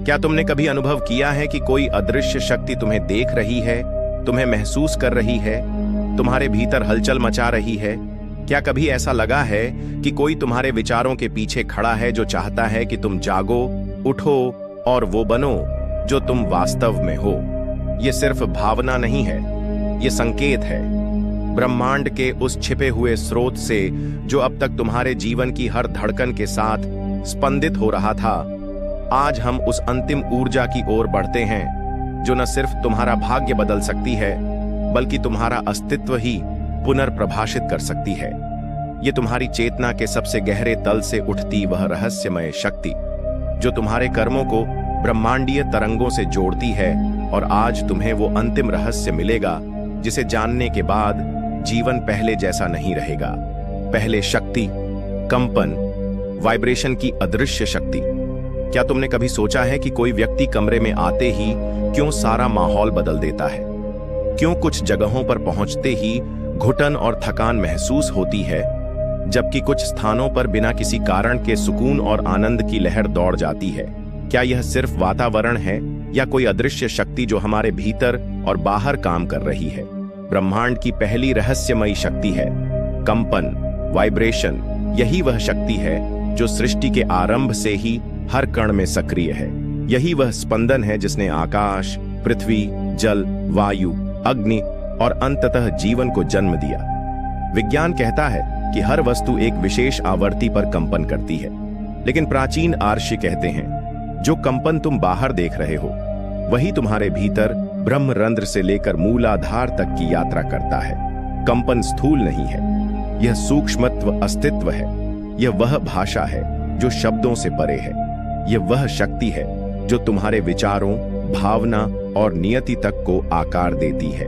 क्या तुमने कभी अनुभव किया है कि कोई अदृश्य शक्ति तुम्हें देख रही है, तुम्हें महसूस कर रही है, तुम्हारे भीतर हलचल मचा रही है? क्या कभी ऐसा लगा है कि कोई तुम्हारे विचारों के पीछे खड़ा है जो चाहता है कि तुम जागो, उठो और वो बनो जो तुम वास्तव में हो? ये सिर्फ भावना नहीं है, ये संकेत है ब्रह्मांड के उस छिपे हुए स्रोत से जो अब तक तुम्हारे जीवन की हर धड़कन के साथ स्पंदित हो रहा था। आज हम उस अंतिम ऊर्जा की ओर बढ़ते हैं जो न सिर्फ तुम्हारा भाग्य बदल सकती है बल्कि तुम्हारा अस्तित्व ही पुनर्प्रभाषित कर सकती है। ये तुम्हारी चेतना के सबसे गहरे तल से उठती वह रहस्यमय शक्ति जो तुम्हारे कर्मों को ब्रह्मांडीय तरंगों से जोड़ती है, और आज तुम्हें वो अंतिम रहस्य मिलेगा जिसे जानने के बाद जीवन पहले जैसा नहीं रहेगा। पहले शक्ति, कंपन, वाइब्रेशन की अदृश्य शक्ति। क्या तुमने कभी सोचा है कि कोई व्यक्ति कमरे में आते ही क्यों सारा माहौल बदल देता है? क्यों कुछ जगहों पर पहुंचते ही घुटन और थकान महसूस होती है, जबकि कुछ स्थानों पर बिना किसी कारण के सुकून और आनंद की लहर दौड़ जाती है? क्या यह सिर्फ वातावरण है या कोई अदृश्य शक्ति जो हमारे भीतर और बाहर काम कर रही है? ब्रह्मांड की पहली रहस्यमयी शक्ति है कंपन, वाइब्रेशन। यही वह शक्ति है जो सृष्टि के आरंभ से ही हर कण में सक्रिय है। यही वह स्पंदन है जिसने आकाश, पृथ्वी, जल, वायु, अग्नि और अंततः जीवन को जन्म दिया। विज्ञान कहता है कि हर वस्तु एक विशेष आवर्ती पर कंपन करती है, लेकिन प्राचीन आर्षि कहते हैं जो कंपन तुम बाहर देख रहे हो वही तुम्हारे भीतर ब्रह्मरंध्र से लेकर मूलाधार तक की यात्रा करता है। कंपन स्थूल नहीं है, यह सूक्ष्मत्व अस्तित्व है। यह वह भाषा है जो शब्दों से परे है। यह वह शक्ति है जो तुम्हारे विचारों, भावना और नियति तक को आकार देती है।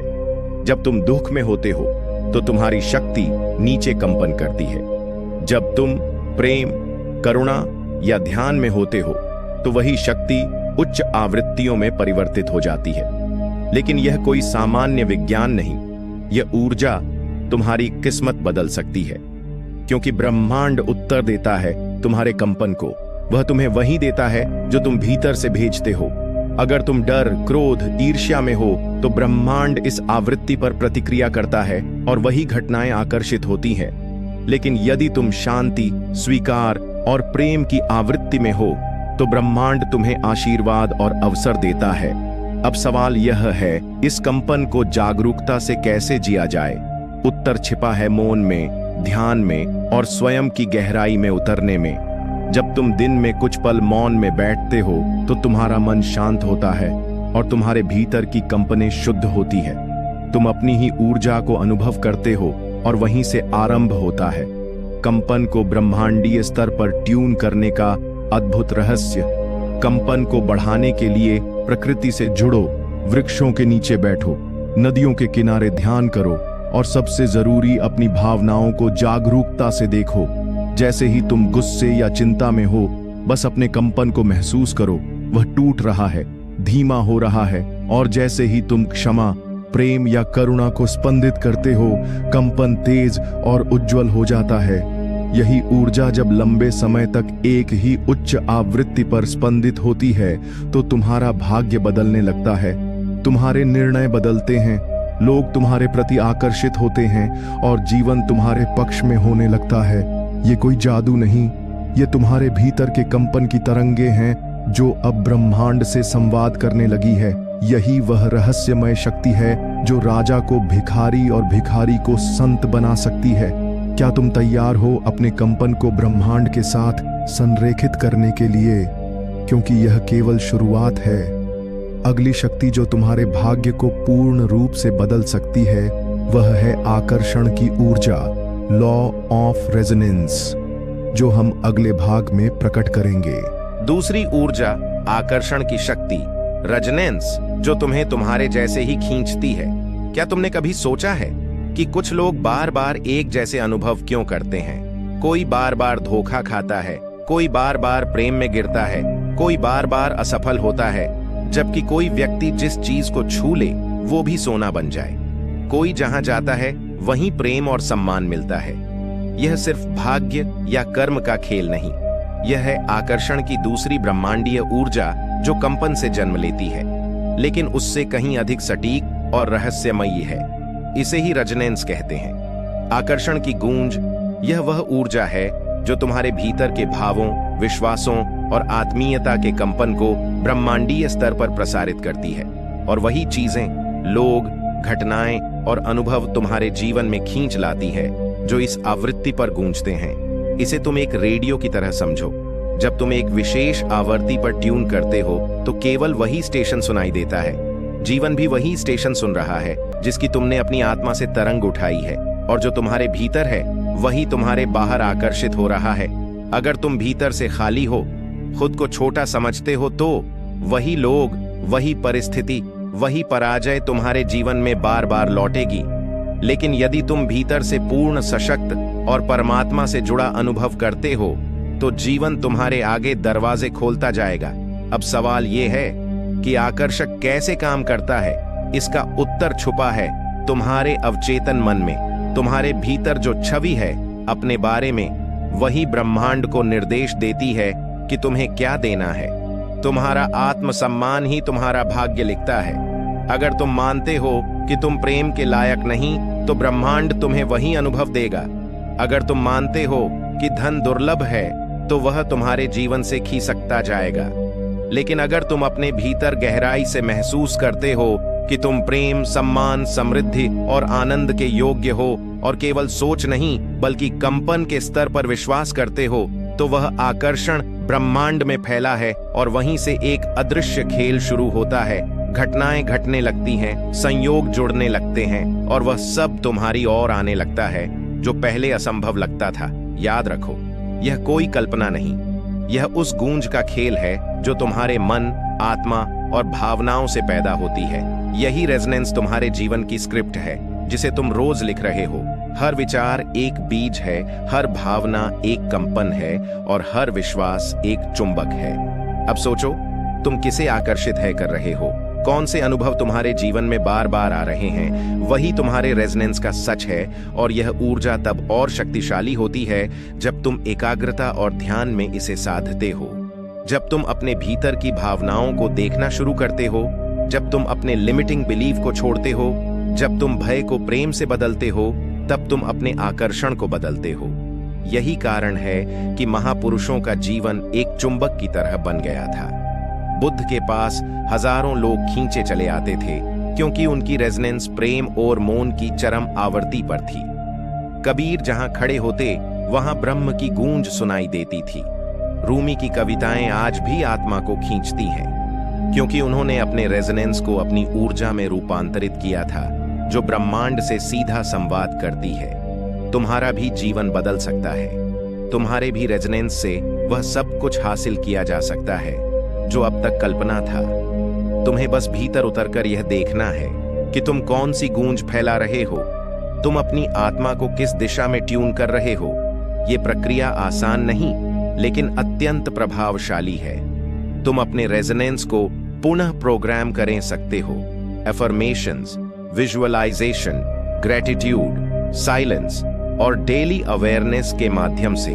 जब तुम दुख में होते हो तो तुम्हारी शक्ति नीचे कंपन करती है। जब तुम प्रेम, करुणा या ध्यान में होते हो तो वही शक्ति उच्च आवृत्तियों में परिवर्तित हो जाती है। लेकिन यह कोई सामान्य विज्ञान नहीं, यह ऊर्जा तुम्हारी किस्मत बदल सकती है, क्योंकि ब्रह्मांड उत्तर देता है तुम्हारे कंपन को। वह तुम्हें वही देता है जो तुम भीतर से भेजते हो। अगर तुम डर, क्रोध, ईर्ष्या में हो तो ब्रह्मांड इस आवृत्ति पर प्रतिक्रिया करता है और वही घटनाएं आकर्षित होती हैं। लेकिन यदि तुम शांति, स्वीकार और प्रेम की आवृत्ति में हो तो ब्रह्मांड तुम्हें आशीर्वाद और अवसर देता है। अब सवाल यह है, इस कंपन को जागरूकता से कैसे जिया जाए? उत्तर छिपा है मौन में, ध्यान में और स्वयं की गहराई में उतरने में। जब तुम दिन में कुछ पल मौन में बैठते हो तो तुम्हारा मन शांत होता है और तुम्हारे भीतर की कंपनें शुद्ध होती है। तुम अपनी ही ऊर्जा को अनुभव करते हो और वहीं से आरंभ होता है कंपन को ब्रह्मांडीय स्तर पर ट्यून करने का अद्भुत रहस्य। कंपन को बढ़ाने के लिए प्रकृति से जुड़ो, वृक्षों के नीचे बैठो, नदियों के किनारे ध्यान करो और सबसे जरूरी अपनी भावनाओं को जागरूकता से देखो। जैसे ही तुम गुस्से या चिंता में हो, बस अपने कंपन को महसूस करो। वह टूट रहा है, धीमा हो रहा है, और जैसे ही तुम क्षमा, प्रेम या करुणा को स्पंदित करते हो, कंपन तेज और उज्जवल हो जाता है। यही ऊर्जा जब लंबे समय तक एक ही उच्च आवृत्ति पर स्पंदित होती है तो तुम्हारा भाग्य बदलने लगता है। तुम्हारे निर्णय बदलते हैं, लोग तुम्हारे प्रति आकर्षित होते हैं और जीवन तुम्हारे पक्ष में होने लगता है। ये कोई जादू नहीं, ये तुम्हारे भीतर के कंपन की तरंगे हैं जो अब ब्रह्मांड से संवाद करने लगी है। यही वह रहस्यमय शक्ति है जो राजा को भिखारी और भिखारी को संत बना सकती है। क्या तुम तैयार हो अपने कंपन को ब्रह्मांड के साथ संरेखित करने के लिए? क्योंकि यह केवल शुरुआत है। अगली शक्ति जो तुम्हारे भाग्य को पूर्ण रूप से बदल सकती है वह है आकर्षण की ऊर्जा, लॉ ऑफ रेजोनेंस, जो हम अगले भाग में प्रकट करेंगे। दूसरी ऊर्जा, आकर्षण की शक्ति, रेजोनेंस, जो तुम्हें तुम्हारे जैसे ही खींचती है। क्या तुमने कभी सोचा है कि कुछ लोग बार बार एक जैसे अनुभव क्यों करते हैं? कोई बार बार धोखा खाता है, कोई बार बार प्रेम में गिरता है, कोई बार बार असफल होता है, जबकि कोई व्यक्ति जिस चीज को छू ले वो भी सोना बन जाए। कोई जहां जाता है वहीं प्रेम और सम्मान मिलता है। यह सिर्फ भाग्य या कर्म का खेल नहीं, यह है आकर्षण की दूसरी ब्रह्मांडीय ऊर्जा जो कंपन से जन्म लेती है, लेकिन उससे कहीं अधिक सटीक और रहस्यमयी है। इसे ही रेजोनेंस कहते हैं। आकर्षण की गूंज यह वह ऊर्जा है जो तुम्हारे भीतर के भावों, विश्वासों और आत्मीयता के कंपन को ब्रह्मांडीय स्तर पर प्रसारित करती है। और वही चीजें, लोग, घटनाएं और अनुभव तुम्हारे जीवन में खींच लाती है जो इस आवृत्ति पर गूंजते हैं। इसे तुम एक रेडियो की तरह समझो। जब तुम एक विशेष आवृत्ति पर ट्यून करते हो तो केवल वही स्टेशन सुनाई देता है। जीवन भी वही स्टेशन सुन रहा है जिसकी तुमने अपनी आत्मा से तरंग उठाई है, और जो तुम्हारे भीतर है वही तुम्हारे बाहर आकर्षित हो रहा है। अगर तुम भीतर से खाली हो, खुद को छोटा समझते हो, तो वही लोग, वही परिस्थिति, वही पराजय तुम्हारे जीवन में बार बार लौटेगी। लेकिन यदि तुम भीतर से पूर्ण, सशक्त और परमात्मा से जुड़ा अनुभव करते हो तो जीवन तुम्हारे आगे दरवाजे खोलता जाएगा। अब सवाल यह है कि आकर्षक कैसे काम करता है। इसका उत्तर छुपा है तुम्हारे अवचेतन मन में। तुम्हारे भीतर जो छवि है अपने बारे में, वही ब्रह्मांड को निर्देश देती है कि तुम्हें क्या देना है। तुम्हारा आत्मसम्मान ही तुम्हारा भाग्य लिखता है। अगर तुम मानते हो कि तुम प्रेम के लायक नहीं, तो ब्रह्मांड तुम्हें वही अनुभव देगा। अगर तुम मानते हो कि धन दुर्लभ है, तो वह तुम्हारे जीवन से खिसकता जाएगा। लेकिन अगर तुम अपने भीतर गहराई से महसूस करते हो कि तुम प्रेम, सम्मान, समृद्धि और आनंद के योग्य हो, और केवल सोच नहीं बल्कि कंपन के स्तर पर विश्वास करते हो, तो वह आकर्षण ब्रह्मांड में फैला है और वहीं से एक अदृश्य खेल शुरू होता है। घटनाएं घटने लगती हैं, संयोग जुड़ने लगते हैं, और वह सब तुम्हारी ओर आने लगता है जो पहले असंभव लगता था। याद रखो, यह कोई कल्पना नहीं, यह उस गूंज का खेल है जो तुम्हारे मन, आत्मा और भावनाओं से पैदा होती है। यही रेजोनेंस तुम्हारे जीवन की स्क्रिप्ट है जिसे तुम रोज लिख रहे हो। हर विचार एक बीज है, हर भावना एक कंपन है, और हर विश्वास एक चुंबक है। अब सोचो, तुम किसे आकर्षित है कर रहे हो? कौन से अनुभव तुम्हारे जीवन में बार बार आ रहे हैं? वही तुम्हारे रेजोनेंस का सच है। और यह ऊर्जा तब और शक्तिशाली होती है जब तुम एकाग्रता और ध्यान में इसे साधते हो। जब तुम अपने भीतर की भावनाओं को देखना शुरू करते हो, जब तुम अपने लिमिटिंग बिलीफ को छोड़ते हो, जब तुम भय को प्रेम से बदलते हो, तब तुम अपने आकर्षण को बदलते हो। यही कारण है कि महापुरुषों का जीवन एक चुंबक की तरह बन गया था। बुद्ध के पास हजारों लोग खींचे चले आते थे क्योंकि उनकी रेजोनेंस प्रेम और मौन की चरम आवृत्ति पर थी। कबीर जहां खड़े होते वहां ब्रह्म की गूंज सुनाई देती थी। रूमी की कविताएं आज भी आत्मा को खींचती हैं क्योंकि उन्होंने अपने रेजोनेंस को अपनी ऊर्जा में रूपांतरित किया था जो ब्रह्मांड से सीधा संवाद करती है। तुम्हारा भी जीवन बदल सकता है। तुम्हारे भी रेजोनेंस से वह सब कुछ हासिल किया जा सकता है जो अब तक कल्पना था। तुम्हें बस भीतर उतरकर यह देखना है कि तुम कौन सी गूंज फैला रहे हो। तुम अपनी आत्मा को किस दिशा में ट्यून कर रहे हो। यह प्रक्रिया आसान नहीं, लेकिन अत्यंत प्रभावशाली है। तुम अपने रेजोनेंस को पुनः प्रोग्राम कर सकते हो। एफर्मेशंस, विजुअलाइजेशन, ग्रेटिट्यूड, साइलेंस और डेली अवेयरनेस के माध्यम से।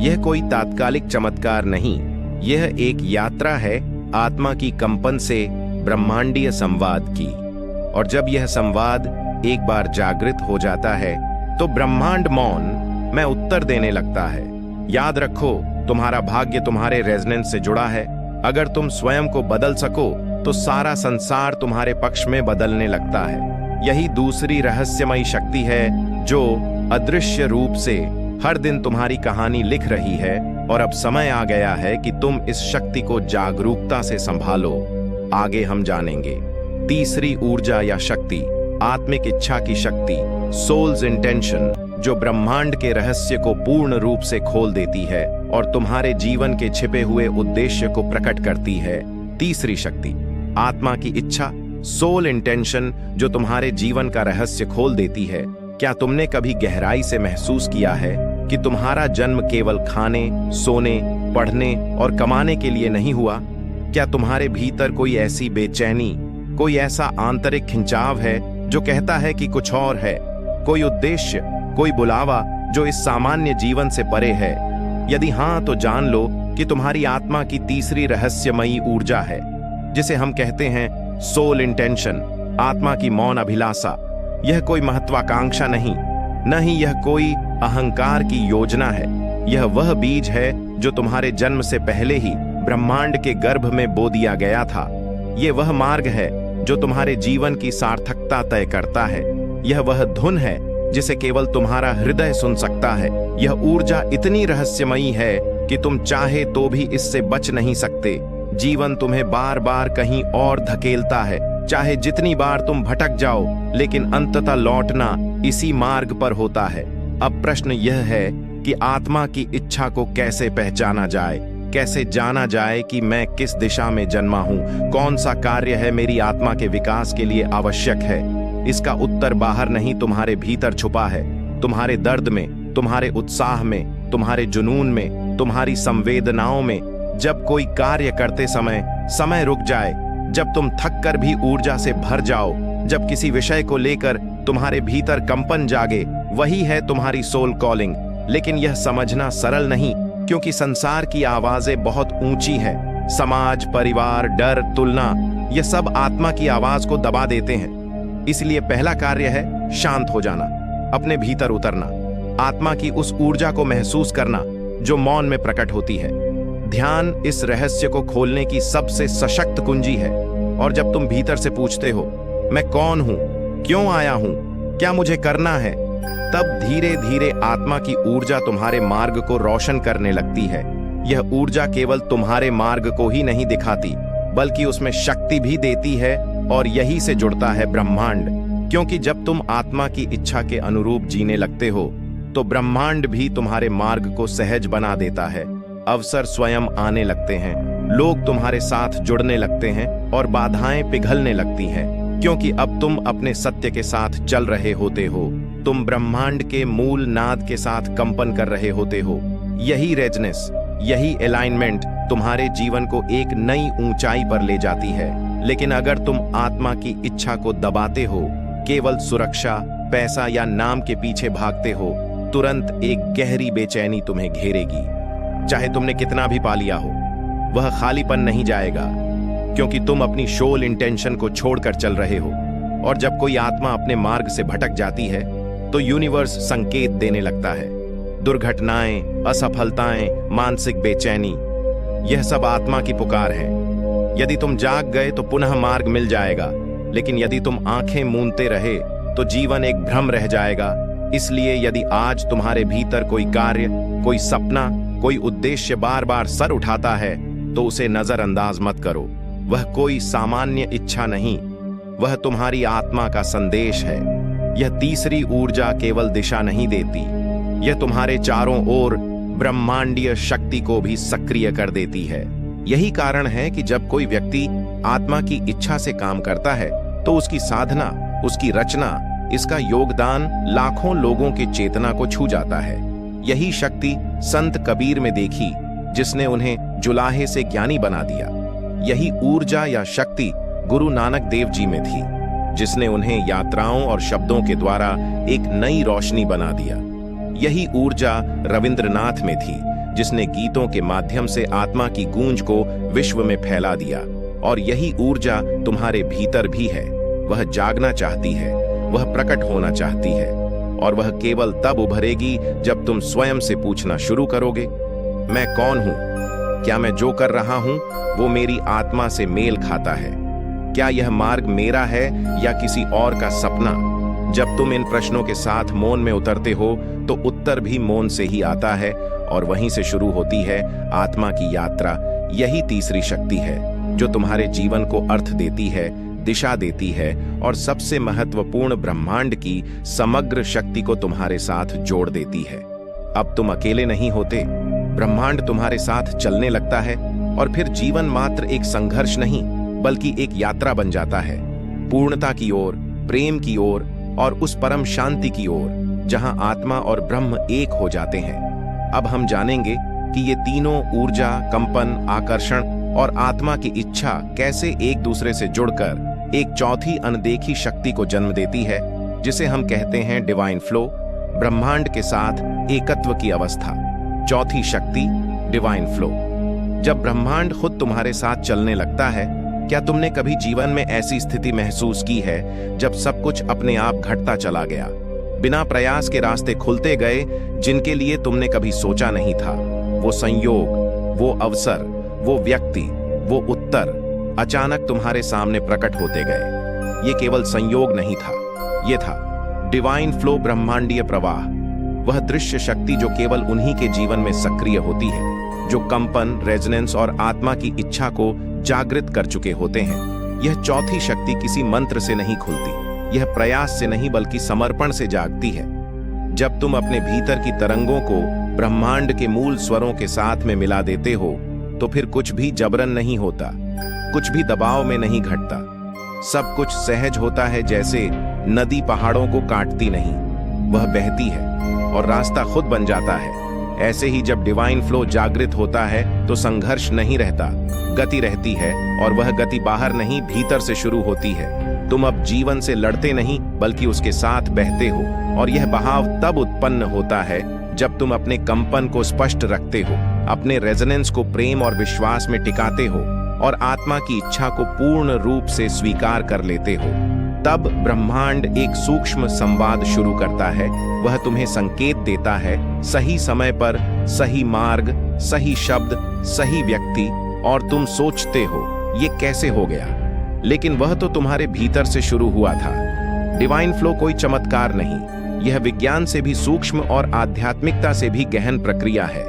यह कोई तात्कालिक चमत्कार नहीं, यह एक यात्रा है आत्मा की कंपन से ब्रह्मांडीय संवाद की। और जब यह संवाद एक बार जागृत हो जाता है तो ब्रह्मांड मौन में उत्तर देने लगता है। याद रखो, तुम्हारा भाग्य तुम्हारे रेजोनेंस से जुड़ा है। अगर तुम स्वयं को बदल सको तो सारा संसार तुम्हारे पक्ष में बदलने लगता है। यही दूसरी रहस्यमयी शक्ति है जो अदृश्य रूप से हर दिन तुम्हारी कहानी लिख रही है। और अब समय आ गया है कि तुम इस शक्ति को जागरूकता से संभालो। आगे हम जानेंगे तीसरी ऊर्जा या शक्ति, आत्मिक इच्छा की शक्ति, सोल्स इंटेंशन, जो ब्रह्मांड के रहस्य को पूर्ण रूप से खोल देती है और तुम्हारे जीवन के छिपे हुए उद्देश्य को प्रकट करती है। तीसरी शक्ति, आत्मा की इच्छा, सोल इंटेंशन, जो तुम्हारे जीवन का रहस्य खोल देती है। क्या तुमने कभी गहराई से महसूस किया है कि तुम्हारा जन्म केवल खाने, सोने, पढ़ने और कमाने के लिए नहीं हुआ? क्या तुम्हारे भीतर कोई ऐसी बेचैनी, कोई ऐसा आंतरिक खिंचाव है जो कहता है कि कुछ और है, कोई उद्देश्य, कोई बुलावा जो इस सामान्य जीवन से परे है? यदि हाँ, तो जान लो कि तुम्हारी आत्मा की तीसरी रहस्यमयी ऊर्जा है, जिसे हम कहते हैं सोल इंटेंशन, आत्मा की मौन अभिलाषा। यह कोई महत्वाकांक्षा नहीं, न ही यह कोई अहंकार की योजना है। यह वह बीज है जो तुम्हारे जन्म से पहले ही ब्रह्मांड के गर्भ में बो दिया गया था। यह वह मार्ग है जो तुम्हारे जीवन की सार्थकता तय करता है। यह वह धुन है जिसे केवल तुम्हारा हृदय सुन सकता है। यह ऊर्जा इतनी रहस्यमयी है कि तुम चाहे तो भी इससे बच नहीं सकते। जीवन तुम्हें बार बार कहीं और धकेलता है, चाहे जितनी बार तुम भटक जाओ, लेकिन अंततः लौटना इसी मार्ग पर होता है। अब प्रश्न यह है कि आत्मा की इच्छा को कैसे पहचाना जाए, कैसे जाना जाए कि मैं किस दिशा में जन्मा हूं, कौन सा कार्य है मेरी आत्मा के विकास के लिए आवश्यक है। इसका उत्तर बाहर नहीं, तुम्हारे भीतर छुपा है। तुम्हारे दर्द में, तुम्हारे उत्साह में, तुम्हारे जुनून में, तुम्हारी संवेदनाओं में। जब कोई कार्य करते समय रुक जाए, जब तुम थक कर भी ऊर्जा से भर जाओ, जब किसी विषय को लेकर तुम्हारे भीतर कंपन जागे, वही है तुम्हारी सोल कॉलिंग। लेकिन यह समझना सरल नहीं, क्योंकि संसार की आवाजें बहुत ऊंची है। समाज, परिवार, डर, तुलना, यह सब आत्मा की आवाज को दबा देते हैं। इसलिए पहला कार्य है शांत हो जाना, अपने भीतर उतरना, आत्मा की उस ऊर्जा को महसूस करना जो मौन में प्रकट होती है। ध्यान इस रहस्य को खोलने की सबसे सशक्त कुंजी है। और जब तुम भीतर से पूछते हो, मैं कौन हूं, क्यों आया हूं, क्या मुझे करना है, तब धीरे धीरे आत्मा की ऊर्जा तुम्हारे मार्ग को रोशन करने लगती है। यह ऊर्जा केवल तुम्हारे मार्ग को ही नहीं दिखाती, बल्कि उसमें शक्ति भी देती है, और यही से जुड़ता है ब्रह्मांड। क्योंकि जब तुम आत्मा की इच्छा के अनुरूप जीने लगते हो, तो ब्रह्मांड भी तुम्हारे मार्ग को सहज बना देता है। अवसर स्वयं आने लगते हैं, लोग तुम्हारे साथ जुड़ने लगते हैं, और बाधाएं पिघलने लगती हैं। क्योंकि अब तुम अपने सत्य के साथ चल रहे होते हो, तुम ब्रह्मांड के मूल नाद के साथ कंपन कर रहे होते हो। यही रेजनेस, यही अलाइनमेंट तुम्हारे जीवन को एक नई ऊंचाई पर ले जाती है। लेकिन अगर तुम आत्मा की इच्छा को दबाते हो, केवल सुरक्षा, पैसा या नाम के पीछे भागते हो, तुरंत एक गहरी बेचैनी तुम्हें घेरेगी। चाहे तुमने कितना भी पा लिया हो, वह खालीपन नहीं जाएगा, क्योंकि तुम अपनी सोल इंटेंशन को छोड़कर चल रहे हो। और जब कोई आत्मा अपने मार्ग से भटक जाती है, तो यूनिवर्स संकेत देने लगता है। दुर्घटनाएं, असफलताएं, मानसिक बेचैनी, यह सब आत्मा की पुकार है। यदि तुम जाग गए तो पुनः मार्ग मिल जाएगा, लेकिन यदि तुम आंखें मूंदते रहे तो जीवन एक भ्रम रह जाएगा। इसलिए यदि आज तुम्हारे भीतर कोई कार्य, कोई सपना, कोई उद्देश्य बार बार सर उठाता है, तो उसे नजरअंदाज मत करो। वह कोई सामान्य इच्छा नहीं, वह तुम्हारी आत्मा का संदेश है। यह तीसरी ऊर्जा केवल दिशा नहीं देती, यह तुम्हारे चारों ओर ब्रह्मांडीय शक्ति को भी सक्रिय कर देती है। यही कारण है कि जब कोई व्यक्ति आत्मा की इच्छा से काम करता है, तो उसकी साधना, उसकी रचना, इसका योगदान लाखों लोगों के चेतना को छू जाता है। यही शक्ति संत कबीर में देखी, जिसने उन्हें जुलाहे से ज्ञानी बना दिया। यही ऊर्जा या शक्ति गुरु नानक देव जी में थी, जिसने उन्हें यात्राओं और शब्दों के द्वारा एक नई रोशनी बना दिया। यही ऊर्जा रविंद्रनाथ में थी, जिसने गीतों के माध्यम से आत्मा की गूंज को विश्व में फैला दिया। और यही ऊर्जा तुम्हारे भीतर भी है। वह जागना चाहती है, वह प्रकट होना चाहती है, और वह केवल तब उभरेगी जब तुम स्वयं से पूछना शुरू करोगे, मैं कौन हूं? क्या मैं जो कर रहा हूं वो मेरी आत्मा से मेल खाता है? क्या यह मार्ग मेरा है या किसी और का सपना? जब तुम इन प्रश्नों के साथ मौन में उतरते हो, तो उत्तर भी मौन से ही आता है, और वहीं से शुरू होती है आत्मा की यात्रा। यही तीसरी शक्ति है जो तुम्हारे जीवन को अर्थ देती है, दिशा देती है, और सबसे महत्वपूर्ण ब्रह्मांड की समग्र शक्ति को तुम्हारे साथ जोड़ देती है। अब तुम अकेले नहीं होते, ब्रह्मांड तुम्हारे साथ चलने लगता है, और फिर जीवन मात्र एक संघर्ष नहीं, बल्कि एक यात्रा बन जाता है, पूर्णता की ओर, प्रेम की ओर, और उस परम शांति की ओर, जहां आत्मा और ब्रह्म एक हो जाते हैं। अब हम जानेंगे कि ये तीनों ऊर्जा, कंपन, आकर्षण और आत्मा की इच्छा कैसे एक दूसरे से जुड़कर एक चौथी अनदेखी शक्ति को जन्म देती है, जिसे हम कहते हैं डिवाइन फ्लो, ब्रह्मांड के साथ एकत्व की अवस्था। चौथी शक्ति डिवाइन फ्लो। जब ब्रह्मांड खुद तुम्हारे साथ चलने लगता है, क्या तुमने कभी जीवन में ऐसी स्थिति महसूस की है जब सब कुछ अपने आप घटता चला गया, बिना प्रयास के रास्ते खुलते गए जिनके लिए तुमने कभी सोचा नहीं था? वो संयोग, वो अवसर, वो व्यक्ति, वो उत्तर अचानक तुम्हारे सामने प्रकट होते गए। ये केवल संयोग नहीं था, ये था डिवाइन फ्लो, ब्रह्मांडीय प्रवाह। वह दृश्य शक्ति जो केवल उन्हीं के जीवन में सक्रिय होती है जो कंपन, रेजोनेंस और आत्मा की इच्छा को जागृत कर चुके होते हैं। यह चौथी शक्ति किसी मंत्र से नहीं खुलती, यह प्रयास से नहीं बल्कि समर्पण से जागती है। जब तुम अपने भीतर की तरंगों को ब्रह्मांड के मूल स्वरों के साथ में मिला देते हो, तो फिर कुछ भी जबरन नहीं होता, कुछ भी दबाव में नहीं घटता। सब कुछ सहज होता है, जैसे नदी पहाड़ों को काटती नहीं, वह बहती है और रास्ता खुद बन जाता है। ऐसे ही जब डिवाइन फ्लो जागृत होता है तो संघर्ष नहीं रहता, गति रहती है, और वह गति बाहर नहीं भीतर से शुरू होती है। तुम अब जीवन से लड़ते नहीं बल्कि उसके साथ बहते हो, और यह बहाव तब उत्पन्न होता है जब तुम अपने कंपन को स्पष्ट रखते हो, अपने रेजोनेंस को प्रेम और विश्वास में टिकाते हो, और आत्मा की इच्छा को पूर्ण रूप से स्वीकार कर लेते हो। तब ब्रह्मांड एक सूक्ष्म संवाद शुरू करता है। वह तुम्हें संकेत देता है, सही समय पर सही मार्ग, सही शब्द, सही व्यक्ति, और तुम सोचते हो ये कैसे हो गया, लेकिन वह तो तुम्हारे भीतर से शुरू हुआ था। डिवाइन फ्लो कोई चमत्कार नहीं, यह विज्ञान से भी सूक्ष्म और आध्यात्मिकता से भी गहन प्रक्रिया है।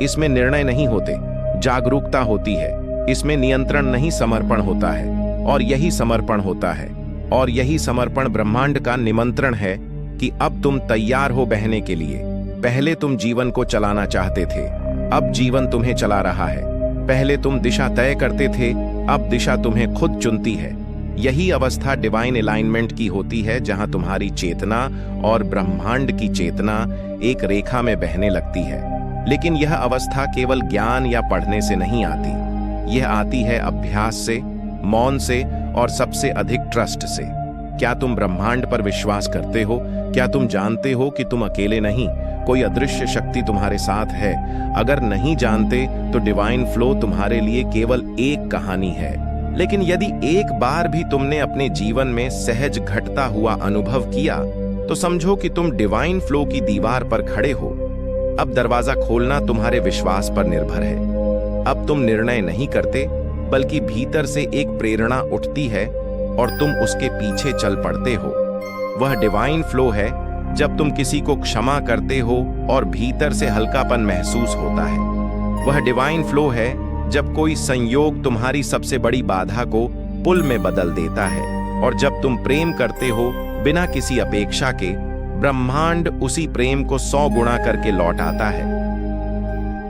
इसमें निर्णय नहीं होते, जागरूकता होती है। इसमें नियंत्रण नहीं, समर्पण होता है, और यही समर्पण होता है, और यही समर्पण ब्रह्मांड का निमंत्रण है कि अब तुम तैयार हो बहने के लिए। पहले तुम जीवन को चलाना चाहते थे, अब जीवन तुम्हें चला रहा है। पहले तुम दिशा तय करते थे, अब दिशा तुम्हें खुद चुनती है। यही अवस्था डिवाइन अलाइनमेंट की होती है, जहां तुम्हारी चेतना और ब्रह्मांड की चेतना एक रेखा में बहने लगती है। लेकिन यह अवस्था केवल ज्ञान या पढ़ने से नहीं आती, यह आती है अभ्यास से, मौन से, और सबसे अधिक ट्रस्ट से। क्या तुम ब्रह्मांड पर विश्वास करते हो? क्या तुम जानते हो कि तुम अकेले नहीं, कोई अदृश्य शक्ति तुम्हारे साथ है? अगर नहीं जानते तो डिवाइन फ्लो तुम्हारे लिए केवल एक कहानी है, लेकिन यदि एक बार भी तुमने अपने जीवन में सहज घटता हुआ अनुभव किया तो समझो कि तुम डिवाइन फ्लो की दीवार पर खड़े हो। अब दरवाजा खोलना तुम्हारे विश्वास पर निर्भर है। अब तुम निर्णय नहीं करते, बल्कि भीतर से एक प्रेरणा उठती है और तुम उसके पीछे चल पड़ते हो। वह डिवाइन फ्लो है जब तुम किसी को क्षमा करते हो और भीतर से हल्कापन महसूस होता है। वह डिवाइन फ्लो है जब कोई संयोग तुम्हारी सबसे बड़ी बाधा को पुल में बदल देता है, और जब तुम प्रेम करते हो बिना किसी अपेक्षा के, ब्रह्मांड उसी प्रेम को 100 गुणा करके लौटाता है।